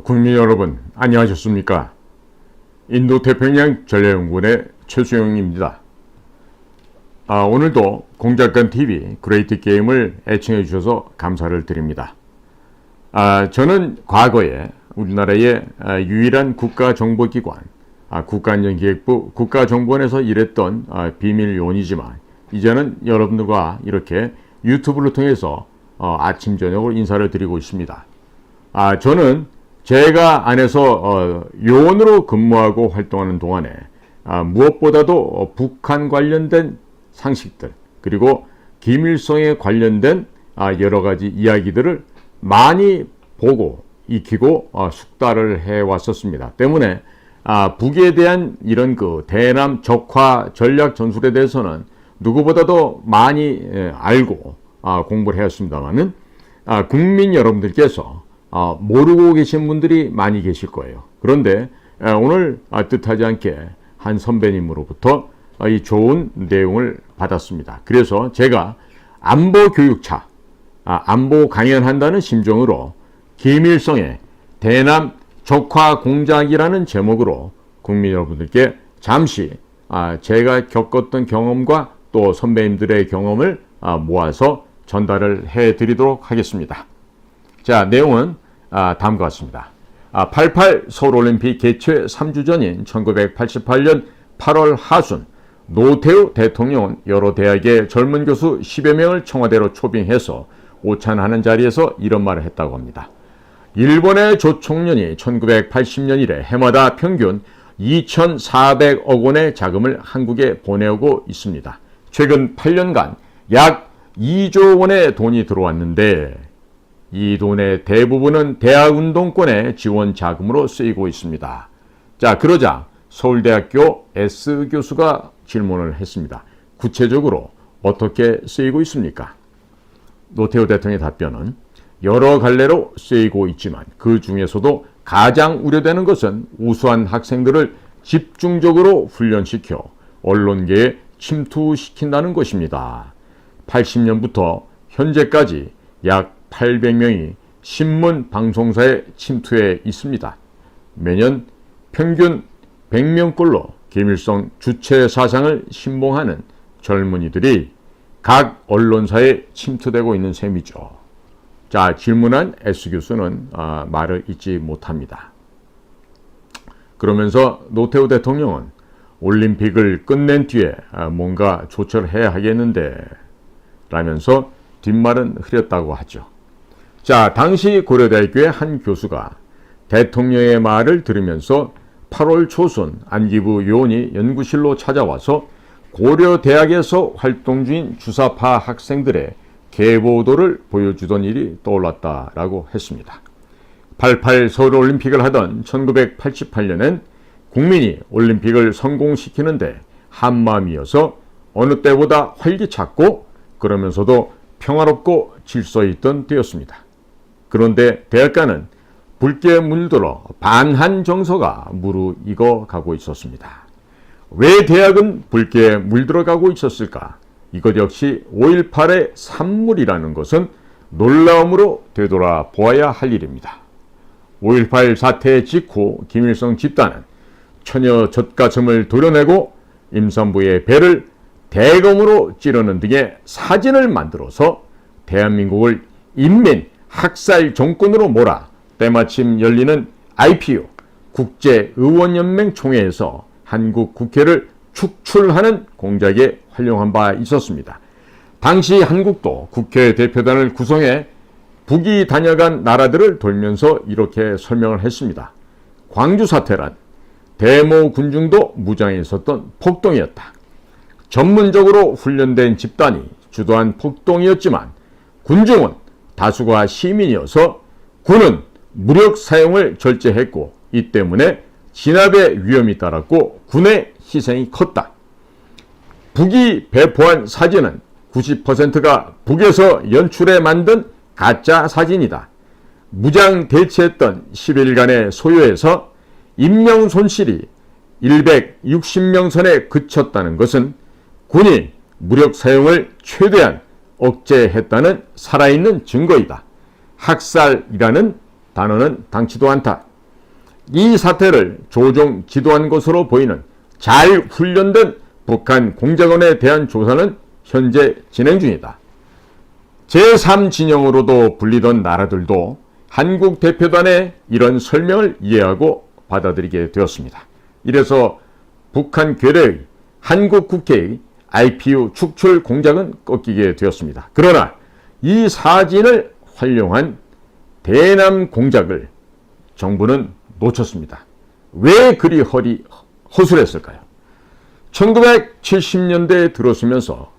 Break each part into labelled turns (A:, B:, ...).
A: 국민 여러분, 안녕하셨습니까? 인도태평양 전략연구원의 최수영입니다. 오늘도 공작관TV 그레이트 게임을 애청해 주셔서 감사를 드립니다. 저는 과거에 우리나라의 유일한 국가정보기관, 국가안전기획부 국가정보원에서 일했던 비밀요원이지만 이제는 여러분들과 이렇게 유튜브를 통해서 아침 저녁으로 인사를 드리고 있습니다. 저는 제가 안에서 요원으로 근무하고 활동하는 동안에 무엇보다도 북한 관련된 상식들 그리고 김일성에 관련된 여러 가지 이야기들을 많이 보고 익히고 숙달을 해왔었습니다. 때문에 북에 대한 이런 대남 적화 전략 전술에 대해서는 누구보다도 많이 알고 공부를 해왔습니다만은 국민 여러분들께서 모르고 계신 분들이 많이 계실 거예요. 그런데 오늘 뜻하지 않게 한 선배님으로부터 이 좋은 내용을 받았습니다. 그래서 제가 안보 교육차, 안보 강연한다는 심정으로 김일성의 대남 적화 공작이라는 제목으로 국민 여러분들께 잠시 제가 겪었던 경험과 또 선배님들의 경험을 모아서 전달을 해드리도록 하겠습니다. 자, 내용은 다음과 같습니다. 88 서울올림픽 개최 3주 전인 1988년 8월 하순 노태우 대통령은 여러 대학의 젊은 교수 10여 명을 청와대로 초빙해서 오찬하는 자리에서 이런 말을 했다고 합니다. 일본의 조총련이 1980년 이래 해마다 평균 2,400억 원의 자금을 한국에 보내오고 있습니다. 최근 8년간 약 2조 원의 돈이 들어왔는데 이 돈의 대부분은 대학운동권의 지원 자금으로 쓰이고 있습니다. 자, 그러자 서울대학교 S 교수가 질문을 했습니다. 구체적으로 어떻게 쓰이고 있습니까? 노태우 대통령의 답변은 여러 갈래로 쓰이고 있지만 그 중에서도 가장 우려되는 것은 우수한 학생들을 집중적으로 훈련시켜 언론계에 침투시킨다는 것입니다. 80년부터 현재까지 약 800명이 신문, 방송사에 침투해 있습니다. 매년 평균 100명꼴로 김일성 주체 사상을 신봉하는 젊은이들이 각 언론사에 침투되고 있는 셈이죠. 자, 질문한 S 교수는 말을 잇지 못합니다. 그러면서 노태우 대통령은 올림픽을 끝낸 뒤에 뭔가 조처를 해야 하겠는데 라면서 뒷말은 흐렸다고 하죠. 자, 당시 고려대학교의 한 교수가 대통령의 말을 들으면서 8월 초순 안기부 요원이 연구실로 찾아와서 고려대학에서 활동 중인 주사파 학생들의 계보도를 보여주던 일이 떠올랐다라고 했습니다. 88 서울올림픽을 하던 1988년엔 국민이 올림픽을 성공시키는데 한마음이어서 어느 때보다 활기찼고 그러면서도 평화롭고 질서 있던 때였습니다. 그런데 대학가는 붉게 물들어 반한 정서가 무르익어 가고 있었습니다. 왜 대학은 붉게 물들어 가고 있었을까? 이것 역시 5.18의 산물이라는 것은 놀라움으로 되돌아 보아야 할 일입니다. 5.18 사태 직후 김일성 집단은 처녀 젖가슴을 도려내고 임산부의 배를 대검으로 찌르는 등의 사진을 만들어서 대한민국을 인민 학살 정권으로 몰아 때마침 열리는 IPU 국제의원연맹 총회에서 한국 국회를 축출하는 공작에 활용한 바 있었습니다. 당시 한국도 국회 대표단을 구성해 북이 다녀간 나라들을 돌면서 이렇게 설명을 했습니다. 광주 사태란 대모 군중도 무장해 있었던 폭동이었다. 전문적으로 훈련된 집단이 주도한 폭동이었지만 군중은 다수가 시민이어서 군은 무력 사용을 절제했고 이 때문에 진압의 위험이 따랐고 군의 희생이 컸다. 북이 배포한 사진은 90%가 북에서 연출해 만든 가짜 사진이다. 무장 대치했던 10일간의 소요에서 인명 손실이 160명 선에 그쳤다는 것은 군이 무력 사용을 최대한 억제했다는 살아있는 증거이다. 학살이라는 단어는 당치도 않다. 이 사태를 조종 지도한 것으로 보이는 잘 훈련된 북한 공작원에 대한 조사는 현재 진행 중이다. 제3진영으로도 불리던 나라들도 한국 대표단의 이런 설명을 이해하고 받아들이게 되었습니다. 이래서 북한 괴뢰의 한국 국회의 IPU 축출 공작은 꺾이게 되었습니다. 그러나 이 사진을 활용한 대남 공작을 정부는 놓쳤습니다. 왜 그리 허술했을까요? 1970년대에 들어서면서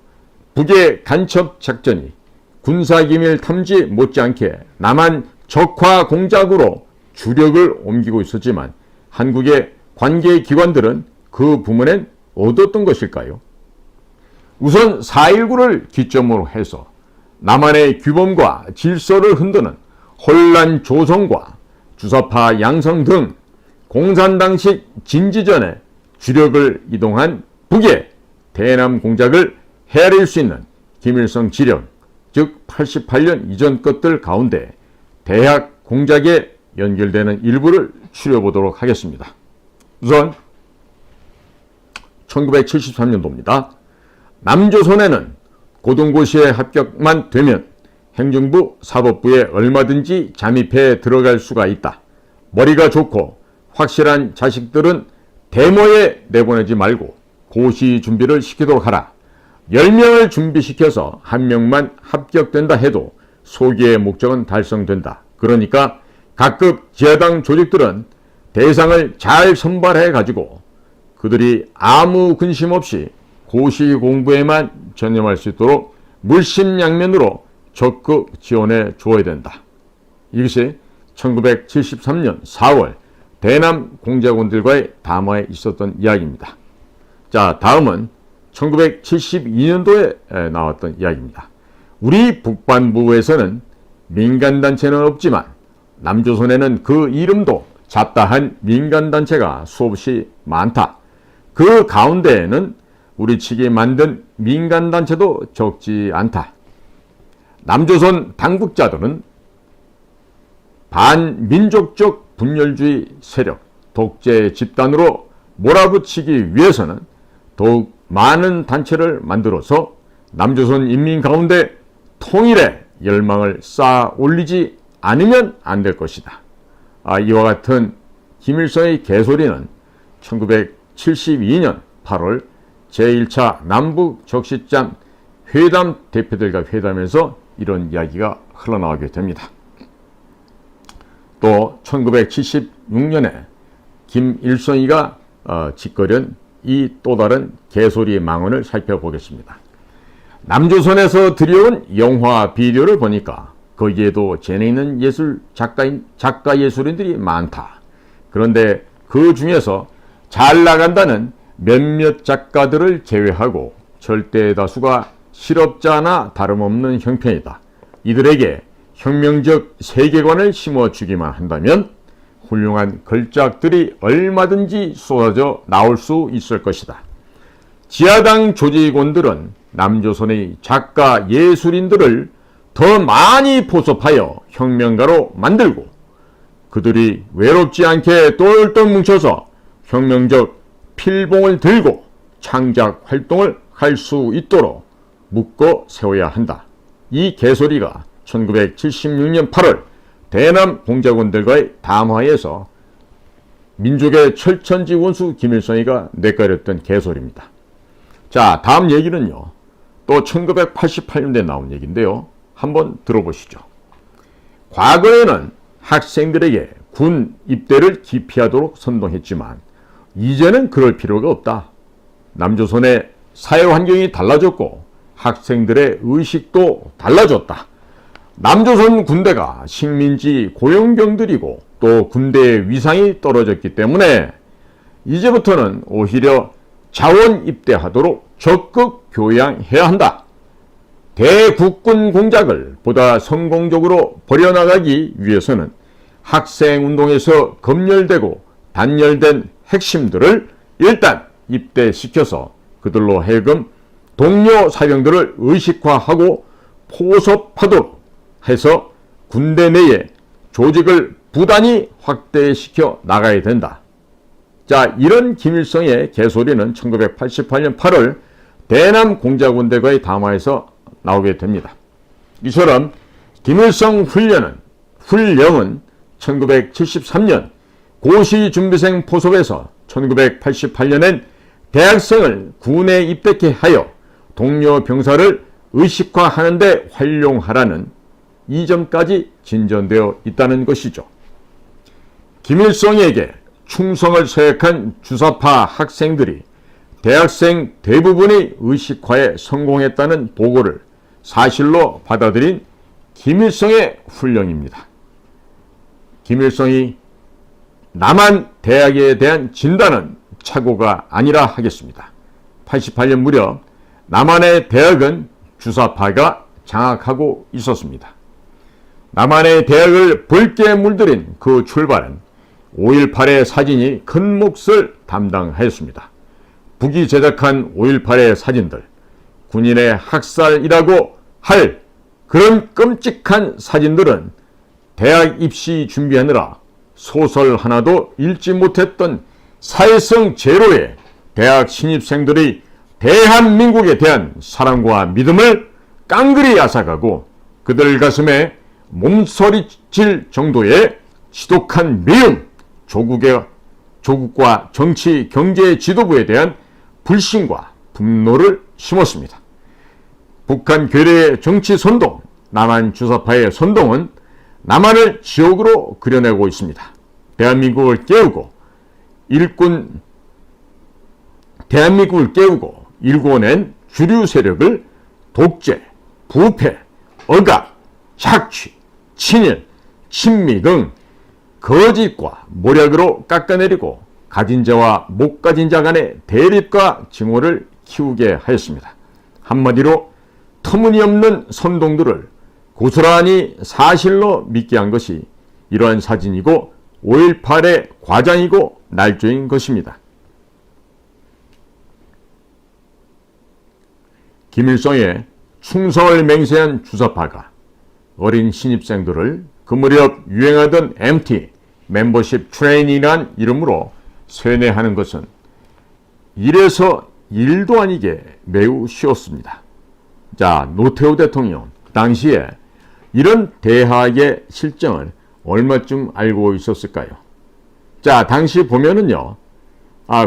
A: 북의 간첩 작전이 군사기밀 탐지 못지않게 남한 적화 공작으로 주력을 옮기고 있었지만 한국의 관계기관들은 그 부문엔 얻었던 것일까요? 우선 4.19를 기점으로 해서 남한의 규범과 질서를 흔드는 혼란 조성과 주사파 양성 등 공산당식 진지전에 주력을 이동한 북의 대남 공작을 헤아릴 수 있는 김일성 지령, 즉 88년 이전 것들 가운데 대학 공작에 연결되는 일부를 추려보도록 하겠습니다. 우선 1973년도입니다. 남조선에는 고등고시에 합격만 되면 행정부, 사법부에 얼마든지 잠입해 들어갈 수가 있다. 머리가 좋고 확실한 자식들은 데모에 내보내지 말고 고시 준비를 시키도록 하라. 10명을 준비시켜서 1명만 합격된다 해도 소기의 목적은 달성된다. 그러니까 각급 지하당 조직들은 대상을 잘 선발해 가지고 그들이 아무 근심 없이 고시 공부에만 전념할 수 있도록 물심양면으로 적극 지원해 주어야 된다. 이것이 1973년 4월 대남 공작원들과의 담화에 있었던 이야기입니다. 자, 다음은 1972년도에 나왔던 이야기입니다. 우리 북반부에서는 민간단체는 없지만 남조선에는 그 이름도 잡다한 민간단체가 수없이 많다. 그 가운데에는 우리 측이 만든 민간단체도 적지 않다. 남조선 당국자들은 반민족적 분열주의 세력, 독재 집단으로 몰아붙이기 위해서는 더욱 많은 단체를 만들어서 남조선 인민 가운데 통일의 열망을 쌓아 올리지 않으면 안 될 것이다. 이와 같은 김일성의 개소리는 1972년 8월 제1차 남북 적시장 회담 대표들과 회담에서 이런 이야기가 흘러나오게 됩니다. 또 1976년에 김일성이가 짓거린 이 또 다른 개소리의 망언을 살펴보겠습니다. 남조선에서 들여온 영화 비디오를 보니까 거기에도 재능있는 작가 예술인들이 많다. 그런데 그 중에서 잘 나간다는 몇몇 작가들을 제외하고 절대 다수가 실업자나 다름없는 형편이다. 이들에게 혁명적 세계관을 심어주기만 한다면 훌륭한 걸작들이 얼마든지 쏟아져 나올 수 있을 것이다. 지하당 조직원들은 남조선의 작가 예술인들을 더 많이 포섭하여 혁명가로 만들고 그들이 외롭지 않게 똘똘 뭉쳐서 혁명적 필봉을 들고 창작 활동을 할 수 있도록 묶어 세워야 한다. 이 개소리가 1976년 8월 대남 공작원들과의 담화에서 민족의 철천지 원수 김일성이가 내까렸던 개소리입니다. 자, 다음 얘기는요. 또 1988년대에 나온 얘기인데요. 한번 들어보시죠. 과거에는 학생들에게 군 입대를 기피하도록 선동했지만 이제는 그럴 필요가 없다. 남조선의 사회 환경이 달라졌고 학생들의 의식도 달라졌다. 남조선 군대가 식민지 고용병들이고 또 군대의 위상이 떨어졌기 때문에 이제부터는 오히려 자원 입대하도록 적극 교양해야 한다. 대국군 공작을 보다 성공적으로 벌여나가기 위해서는 학생운동에서 검열되고 단열된 핵심들을 일단 입대시켜서 그들로 하여금 동료 사병들을 의식화하고 포섭하도록 해서 군대 내에 조직을 부단히 확대시켜 나가야 된다. 자, 이런 김일성의 개소리는 1988년 8월 대남 공작원대과의 담화에서 나오게 됩니다. 이처럼 김일성 훈령은 1973년 고시준비생 포섭에서 1988년엔 대학생을 군에 입대케 하여 동료 병사를 의식화하는 데 활용하라는 이점까지 진전되어 있다는 것이죠. 김일성에게 충성을 서약한 주사파 학생들이 대학생 대부분의 의식화에 성공했다는 보고를 사실로 받아들인 김일성의 훈령입니다. 김일성이 남한 대학에 대한 진단은 착오가 아니라 하겠습니다. 88년 무렵 남한의 대학은 주사파가 장악하고 있었습니다. 남한의 대학을 붉게 물들인 그 출발은 5.18의 사진이 큰 몫을 담당하였습니다. 북이 제작한 5.18의 사진들, 군인의 학살이라고 할 그런 끔찍한 사진들은 대학 입시 준비하느라 소설 하나도 읽지 못했던 사회성 제로의 대학 신입생들의 대한민국에 대한 사랑과 믿음을 깡그리 앗아가고 그들 가슴에 몸서리칠 정도의 지독한 미움, 조국과 정치, 경제 지도부에 대한 불신과 분노를 심었습니다. 북한 괴뢰의 정치 선동, 남한 주사파의 선동은 남한을 지옥으로 그려내고 있습니다. 대한민국을 깨우고 일궈낸 주류 세력을 독재, 부패, 억압, 착취, 친일, 친미 등 거짓과 모략으로 깎아내리고 가진 자와 못 가진 자 간의 대립과 증오를 키우게 하였습니다. 한마디로 터무니없는 선동들을 고스란히 사실로 믿게 한 것이 이러한 사진이고 5.18의 과장이고 날조인 것입니다. 김일성의 충성을 맹세한 주사파가 어린 신입생들을 그 무렵 유행하던 MT, 멤버십 트레이닝이란 이름으로 세뇌하는 것은 이래서 일도 아니게 매우 쉬웠습니다. 자, 노태우 대통령 당시에 이런 대학의 실정을 얼마쯤 알고 있었을까요? 자, 당시 보면은요,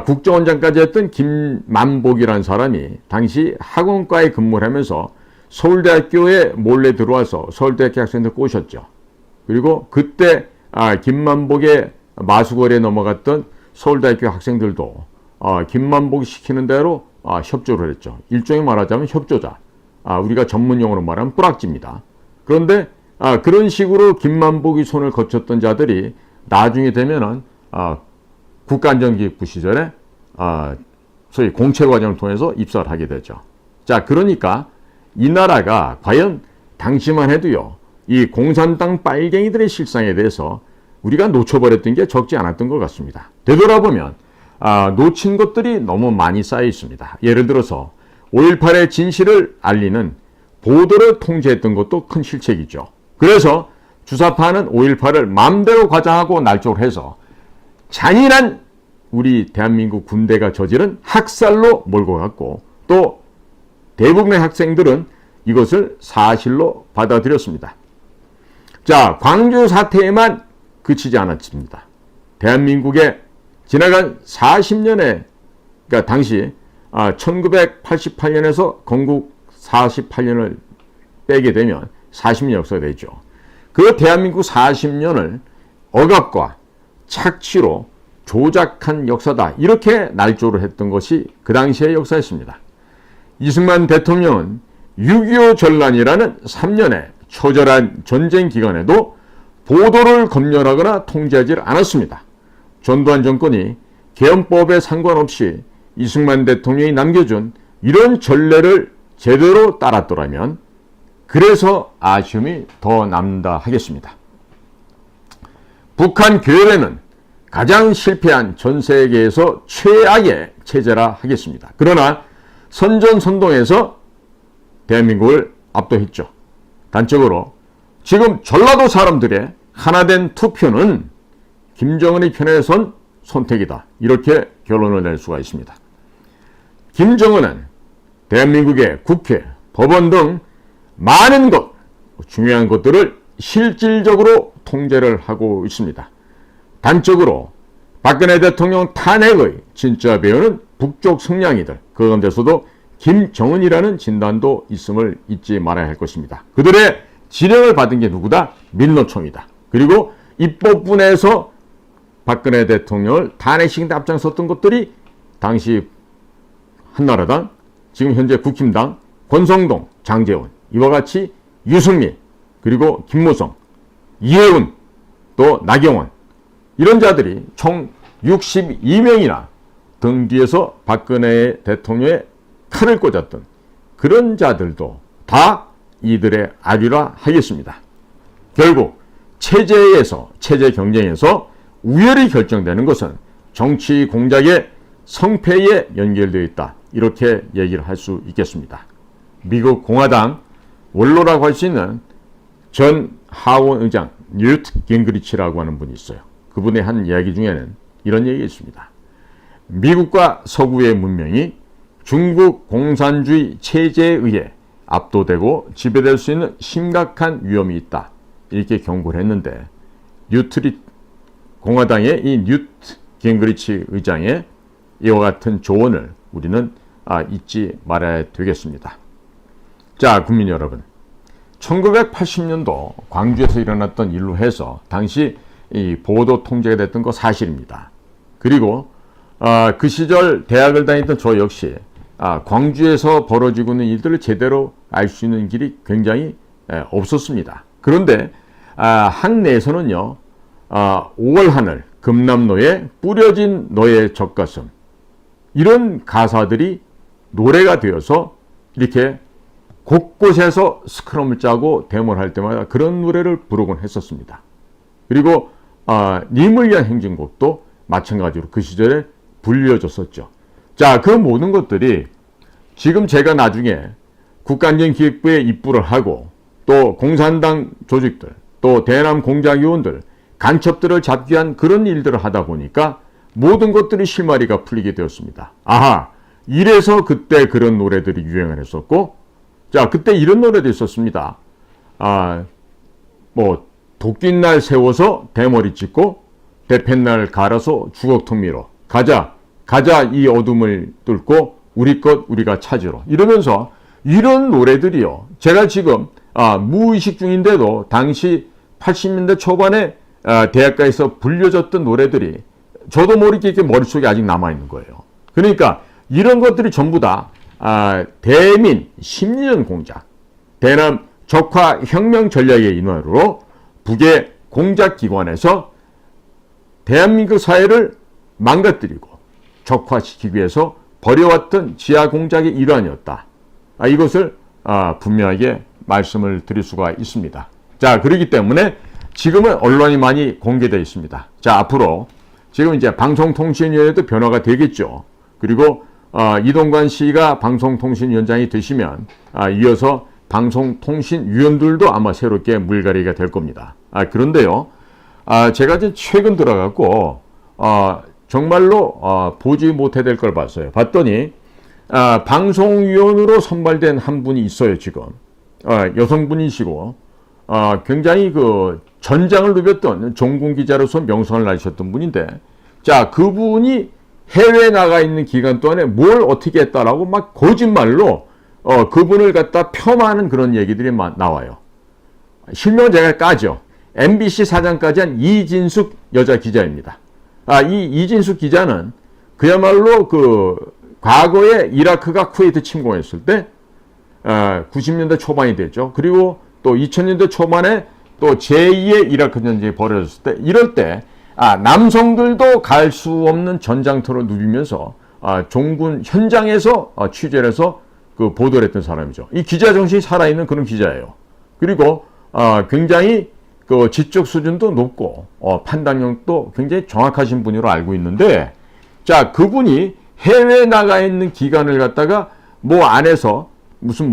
A: 국정원장까지 했던 김만복이라는 사람이 당시 학원과에 근무를 하면서 서울대학교에 몰래 들어와서 서울대학교 학생들 꼬셨죠. 그리고 그때 김만복의 마수거리에 넘어갔던 서울대학교 학생들도 김만복이 시키는 대로 협조를 했죠. 일종의 말하자면 협조자. 우리가 전문용어로 말하면 뿌락지입니다. 그런데 그런 식으로 김만복이 손을 거쳤던 자들이 나중에 되면은 국가안전기획부 시절에 소위 공채 과정을 통해서 입사를 하게 되죠. 자, 그러니까 이 나라가 과연 당시만 해도요, 이 공산당 빨갱이들의 실상에 대해서 우리가 놓쳐버렸던 게 적지 않았던 것 같습니다. 되돌아보면 놓친 것들이 너무 많이 쌓여 있습니다. 예를 들어서 5.18의 진실을 알리는 보도를 통제했던 것도 큰 실책이죠. 그래서 주사파는 5.18을 마음대로 과장하고 날조를 해서 잔인한 우리 대한민국 군대가 저지른 학살로 몰고 갔고, 또 대부분의 학생들은 이것을 사실로 받아들였습니다. 자, 광주 사태에만 그치지 않았습니다. 대한민국의 지나간 40년에, 그러니까 당시 1988년에서 건국 48년을 빼게 되면 40년 역사가 되죠. 그 대한민국 40년을 억압과 착취로 조작한 역사다, 이렇게 날조를 했던 것이 그 당시의 역사였습니다. 이승만 대통령은 6.25 전란이라는 3년의 처절한 전쟁 기간에도 보도를 검열하거나 통제하지 않았습니다. 전두환 정권이 개헌법에 상관없이 이승만 대통령이 남겨준 이런 전례를 제대로 따랐더라면 그래서 아쉬움이 더 남는다 하겠습니다. 북한 괴뢰는 가장 실패한 전 세계에서 최악의 체제라 하겠습니다. 그러나 선전선동에서 대한민국을 압도했죠. 단적으로 지금 전라도 사람들의 하나된 투표는 김정은의 편에 선 선택이다. 이렇게 결론을 낼 수가 있습니다. 김정은은 대한민국의 국회, 법원 등 많은 것, 중요한 것들을 실질적으로 통제를 하고 있습니다. 단적으로 박근혜 대통령 탄핵의 진짜 배우는 북쪽 성향이들, 그 가운데서도 김정은이라는 진단도 있음을 잊지 말아야 할 것입니다. 그들의 지령을 받은 게 누구다? 민노총이다. 그리고 입법부내에서 박근혜 대통령을 탄핵시키는 데 앞장섰던 것들이 당시 한나라당, 지금 현재 국힘당, 권성동, 장제원, 이와 같이 유승민, 그리고 김무성, 이해운, 또 나경원, 이런 자들이 총 62명이나 등 뒤에서 박근혜 대통령의 칼을 꽂았던 그런 자들도 다 이들의 아류라 하겠습니다. 결국 체제에서, 체제 경쟁에서 우열이 결정되는 것은 정치 공작의 성패에 연결되어 있다. 이렇게 얘기를 할 수 있겠습니다. 미국 공화당 원로라고 할 수 있는 전 하원 의장 뉴트 깅그리치라고 하는 분이 있어요. 그분의 한 이야기 중에는 이런 얘기가 있습니다. 미국과 서구의 문명이 중국 공산주의 체제에 의해 압도되고 지배될 수 있는 심각한 위험이 있다. 이렇게 경고를 했는데 공화당의 이 뉴트 깅그리치 의장의 이와 같은 조언을 우리는 잊지 말아야 되겠습니다. 자, 국민 여러분, 1980년도 광주에서 일어났던 일로 해서 당시 이 보도 통제가 됐던 거 사실입니다. 그리고 그 시절 대학을 다니던 저 역시 광주에서 벌어지고 있는 일들을 제대로 알 수 있는 길이 굉장히 없었습니다. 그런데 학내에서는요, 5월 하늘, 금남로에 뿌려진 너의 젖가슴, 이런 가사들이 노래가 되어서 이렇게 곳곳에서 스크럼을 짜고 데모를 할 때마다 그런 노래를 부르곤 했었습니다. 그리고 님을 위한 행진곡도 마찬가지로 그 시절에 불려졌었죠. 자, 그 모든 것들이 지금 제가 나중에 국가안전기획부에 입부를 하고 또 공산당 조직들, 또 대남 공작위원들, 간첩들을 잡기 위한 그런 일들을 하다 보니까 모든 것들이 실마리가 풀리게 되었습니다. 아하, 이래서 그때 그런 노래들이 유행을 했었고, 자, 그때 이런 노래도 있었습니다. 도끼날 세워서 대머리 찍고 대패날 갈아서 주걱통 밀어 가자 이 어둠을 뚫고 우리 것 우리가 찾으러, 이러면서 이런 노래들이요, 제가 지금 무의식 중인데도 당시 80년대 초반에 대학가에서 불려졌던 노래들이 저도 모르게 이렇게 머릿속에 아직 남아있는 거예요. 그러니까 이런 것들이 전부 다 대민 심리전 공작, 대남 적화 혁명 전략의 일환으로 북의 공작기관에서 대한민국 사회를 망가뜨리고 적화시키기 위해서 벌여왔던 지하 공작의 일환이었다. 이것을 분명하게 말씀을 드릴 수가 있습니다. 자, 그렇기 때문에 지금은 언론이 많이 공개되어 있습니다. 자, 앞으로 지금 이제 방송통신위원회도 변화가 되겠죠. 그리고 이동관 씨가 방송통신위원장이 되시면 이어서 방송통신위원들도 아마 새롭게 물갈이가 될 겁니다. 그런데요, 제가 최근 들어가고 정말로 보지 못해야 될 걸 봤어요. 봤더니 방송위원으로 선발된 한 분이 있어요. 지금 여성분이시고 굉장히 그 전장을 누볐던 종군 기자로서 명성을 날리셨던 분인데, 자, 그분이 해외에 나가 있는 기간 동안에 뭘 어떻게 했다라고 막 거짓말로 그분을 갖다 폄하하는 그런 얘기들이 나와요. 실명은 제가 까죠. MBC 사장까지 한 이진숙 여자 기자입니다. 이 이진숙 기자는 그야말로 그 과거에 이라크가 쿠웨이트 침공했을 때 90년대 초반이 됐죠. 그리고 또 2000년대 초반에 또 제2의 이라크 전쟁이 벌어졌을 때, 이럴 때 남성들도 갈 수 없는 전장터로 누비면서 종군 현장에서 취재를 해서 그 보도를 했던 사람이죠. 이 기자 정신이 살아있는 그런 기자예요. 그리고 굉장히 그 지적 수준도 높고 판단력도 굉장히 정확하신 분으로 알고 있는데, 자, 그분이 해외에 나가 있는 기간을 갖다가 안에서 무슨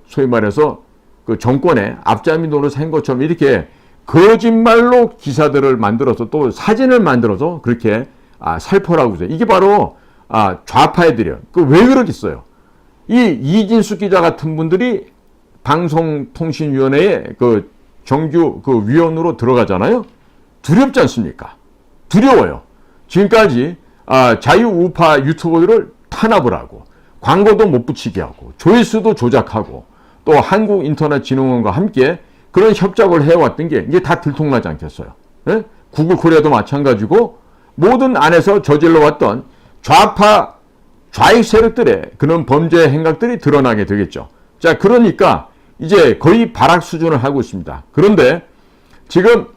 A: 소위 말해서 그 정권의 앞잡이 노릇을 한 것처럼 이렇게 거짓말로 기사들을 만들어서 또 사진을 만들어서 그렇게 살포라고 해서 이게 바로 좌파 애들이에요. 왜 그러겠어요? 이 이진숙 기자 같은 분들이 방송통신위원회에 정규 위원으로 들어가잖아요. 두렵지 않습니까? 두려워요. 지금까지 자유우파 유튜버들을 탄압을 하고 광고도 못 붙이게 하고 조회수도 조작하고 또 한국인터넷진흥원과 함께 그런 협작을 해왔던 게 이게 다 들통나지 않겠어요? 예? 구글 코리아도 마찬가지고 모든 안에서 저질러왔던 좌파 좌익 세력들의 그런 범죄 행각들이 드러나게 되겠죠. 자, 그러니까 이제 거의 발악 수준을 하고 있습니다. 그런데 지금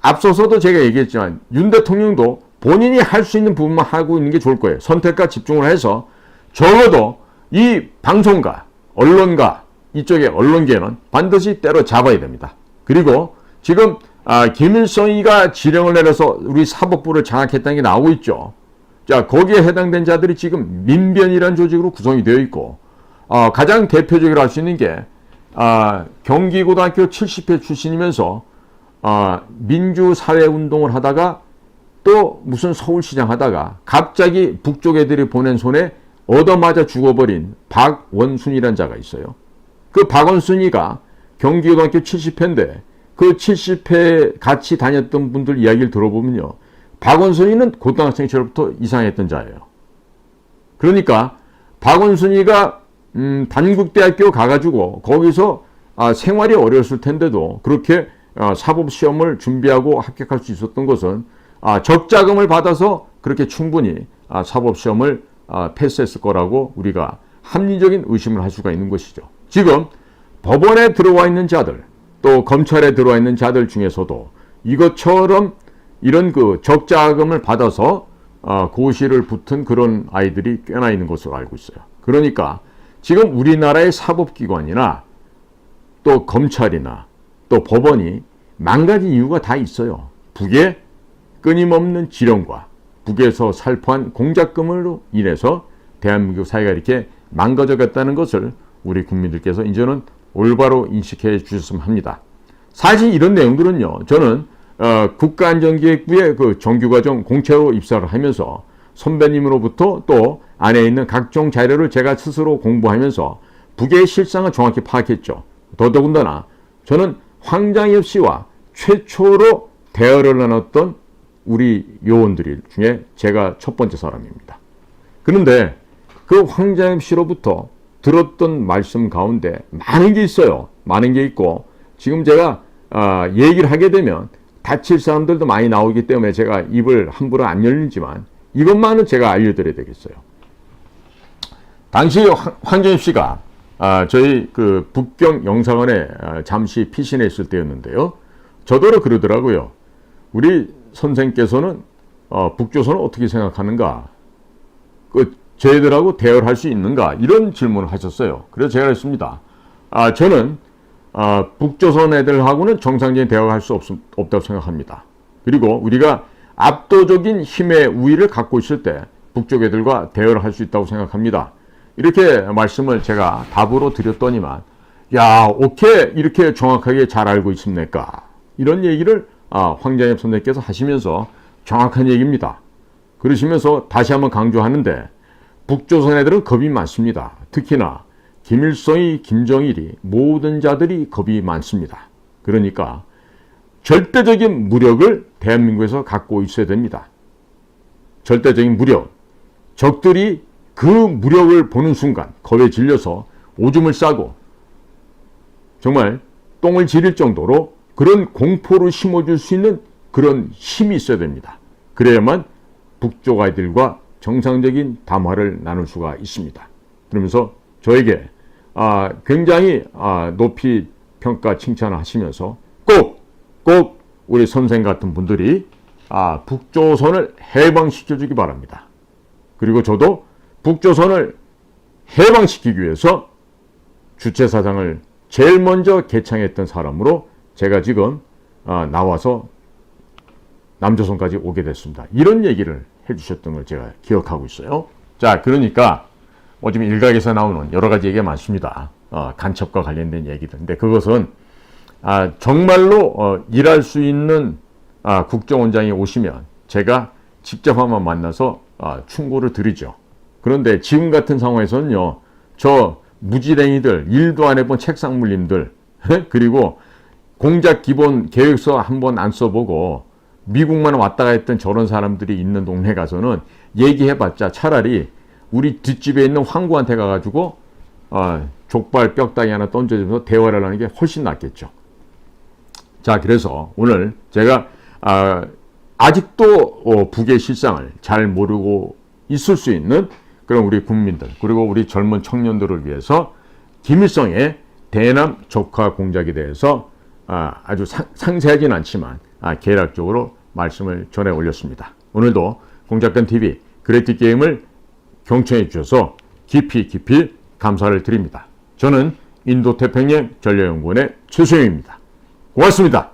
A: 앞서서도 제가 얘기했지만 윤 대통령도 본인이 할 수 있는 부분만 하고 있는 게 좋을 거예요. 선택과 집중을 해서 적어도 이 방송가, 언론가, 이쪽의 언론계는 반드시 때려잡아야 됩니다. 그리고 지금 김일성이가 지령을 내려서 우리 사법부를 장악했다는 게 나오고 있죠. 자, 거기에 해당된 자들이 지금 민변이라는 조직으로 구성이 되어 있고 가장 대표적으로 할 수 있는 게 경기고등학교 70회 출신이면서 민주사회운동을 하다가 또 무슨 서울시장 하다가 갑자기 북쪽 애들이 보낸 손에 얻어맞아 죽어버린 박원순이라는 자가 있어요. 그 박원순이가 경기고등학교 70회인데 그 70회 같이 다녔던 분들 이야기를 들어보면요. 박원순이는 고등학생 시절부터 이상했던 자예요. 그러니까 박원순이가 단국대학교 가가지고 거기서 생활이 어려웠을 텐데도 그렇게 사법시험을 준비하고 합격할 수 있었던 것은 적자금을 받아서 그렇게 충분히 사법시험을 패스했을 거라고 우리가 합리적인 의심을 할 수가 있는 것이죠. 지금 법원에 들어와 있는 자들 또 검찰에 들어와 있는 자들 중에서도 이것처럼 이런 적자금을 받아서 고시를 붙은 그런 아이들이 꽤나 있는 것으로 알고 있어요. 그러니까 지금 우리나라의 사법기관이나 또 검찰이나 또 법원이 망가진 이유가 다 있어요. 북의 끊임없는 지령과 북에서 살포한 공작금으로 인해서 대한민국 사회가 이렇게 망가져갔다는 것을 우리 국민들께서 이제는 올바로 인식해 주셨으면 합니다. 사실 이런 내용들은요. 저는 국가안전기획부의 정규과정 공채로 입사를 하면서 선배님으로부터 또 안에 있는 각종 자료를 제가 스스로 공부하면서 북의 실상을 정확히 파악했죠. 더더군다나 저는 황장엽 씨와 최초로 대화를 나눴던 우리 요원들 중에 제가 첫 번째 사람입니다. 그런데 그 황장엽 씨로부터 들었던 말씀 가운데 많은 게 있어요. 많은 게 있고 지금 제가 얘기를 하게 되면 다칠 사람들도 많이 나오기 때문에 제가 입을 함부로 안 열리지만 이것만은 제가 알려드려야 되겠어요. 당시 황장엽 씨가 저희 북경 영사관에 잠시 피신해 있을 때였는데요. 저더러 그러더라고요. 우리 선생께서는 북조선을 어떻게 생각하는가? 저희들하고 대화를 할 수 있는가? 이런 질문을 하셨어요. 그래서 제가 했습니다. 저는 북조선 애들하고는 정상적인 대화를 할 수 없다고 생각합니다. 그리고 우리가 압도적인 힘의 우위를 갖고 있을 때 북쪽 애들과 대화를 할 수 있다고 생각합니다. 이렇게 말씀을 제가 답으로 드렸더니만 야, 어떻게 이렇게 정확하게 잘 알고 있습니까? 이런 얘기를 황장엽 선생님께서 하시면서 정확한 얘기입니다. 그러시면서 다시 한번 강조하는데 북조선 애들은 겁이 많습니다. 특히나 김일성이, 김정일이 모든 자들이 겁이 많습니다. 그러니까 절대적인 무력을 대한민국에서 갖고 있어야 됩니다. 절대적인 무력. 적들이 그 무력을 보는 순간 겁에 질려서 오줌을 싸고 정말 똥을 지릴 정도로 그런 공포를 심어줄 수 있는 그런 힘이 있어야 됩니다. 그래야만 북쪽 아이들과 정상적인 담화를 나눌 수가 있습니다. 그러면서 저에게 굉장히 높이 평가 칭찬을 하시면서 꼭 우리 선생 같은 분들이 북조선을 해방시켜 주기 바랍니다. 그리고 저도 북조선을 해방시키기 위해서 주체사상을 제일 먼저 개창했던 사람으로 제가 지금 나와서 남조선까지 오게 됐습니다. 이런 얘기를 해주셨던 걸 제가 기억하고 있어요. 자, 그러니까 지금 일각에서 나오는 여러 가지 얘기가 많습니다. 간첩과 관련된 얘기들. 근데 그것은 정말로 일할 수 있는 국정원장이 오시면 제가 직접 한번 만나서 충고를 드리죠. 그런데 지금 같은 상황에서는요, 저 무지랭이들, 일도 안 해본 책상물림들, 그리고 공작 기본 계획서 한번 안 써보고 미국만 왔다가 했던 저런 사람들이 있는 동네 가서는 얘기해봤자 차라리 우리 뒷집에 있는 황구한테 가가지고 족발 뼈다귀 하나 던져주면서 대화를 하는 게 훨씬 낫겠죠. 자, 그래서 오늘 제가 아직도 북의 실상을 잘 모르고 있을 수 있는 그런 우리 국민들, 그리고 우리 젊은 청년들을 위해서 김일성의 대남 적화 공작에 대해서 아주 상세하진 않지만 개략적으로 말씀을 전해 올렸습니다. 오늘도 공작견TV 그레이트 게임을 경청해 주셔서 깊이 감사를 드립니다. 저는 인도태평양 전략연구원의 최소영입니다. 고맙습니다.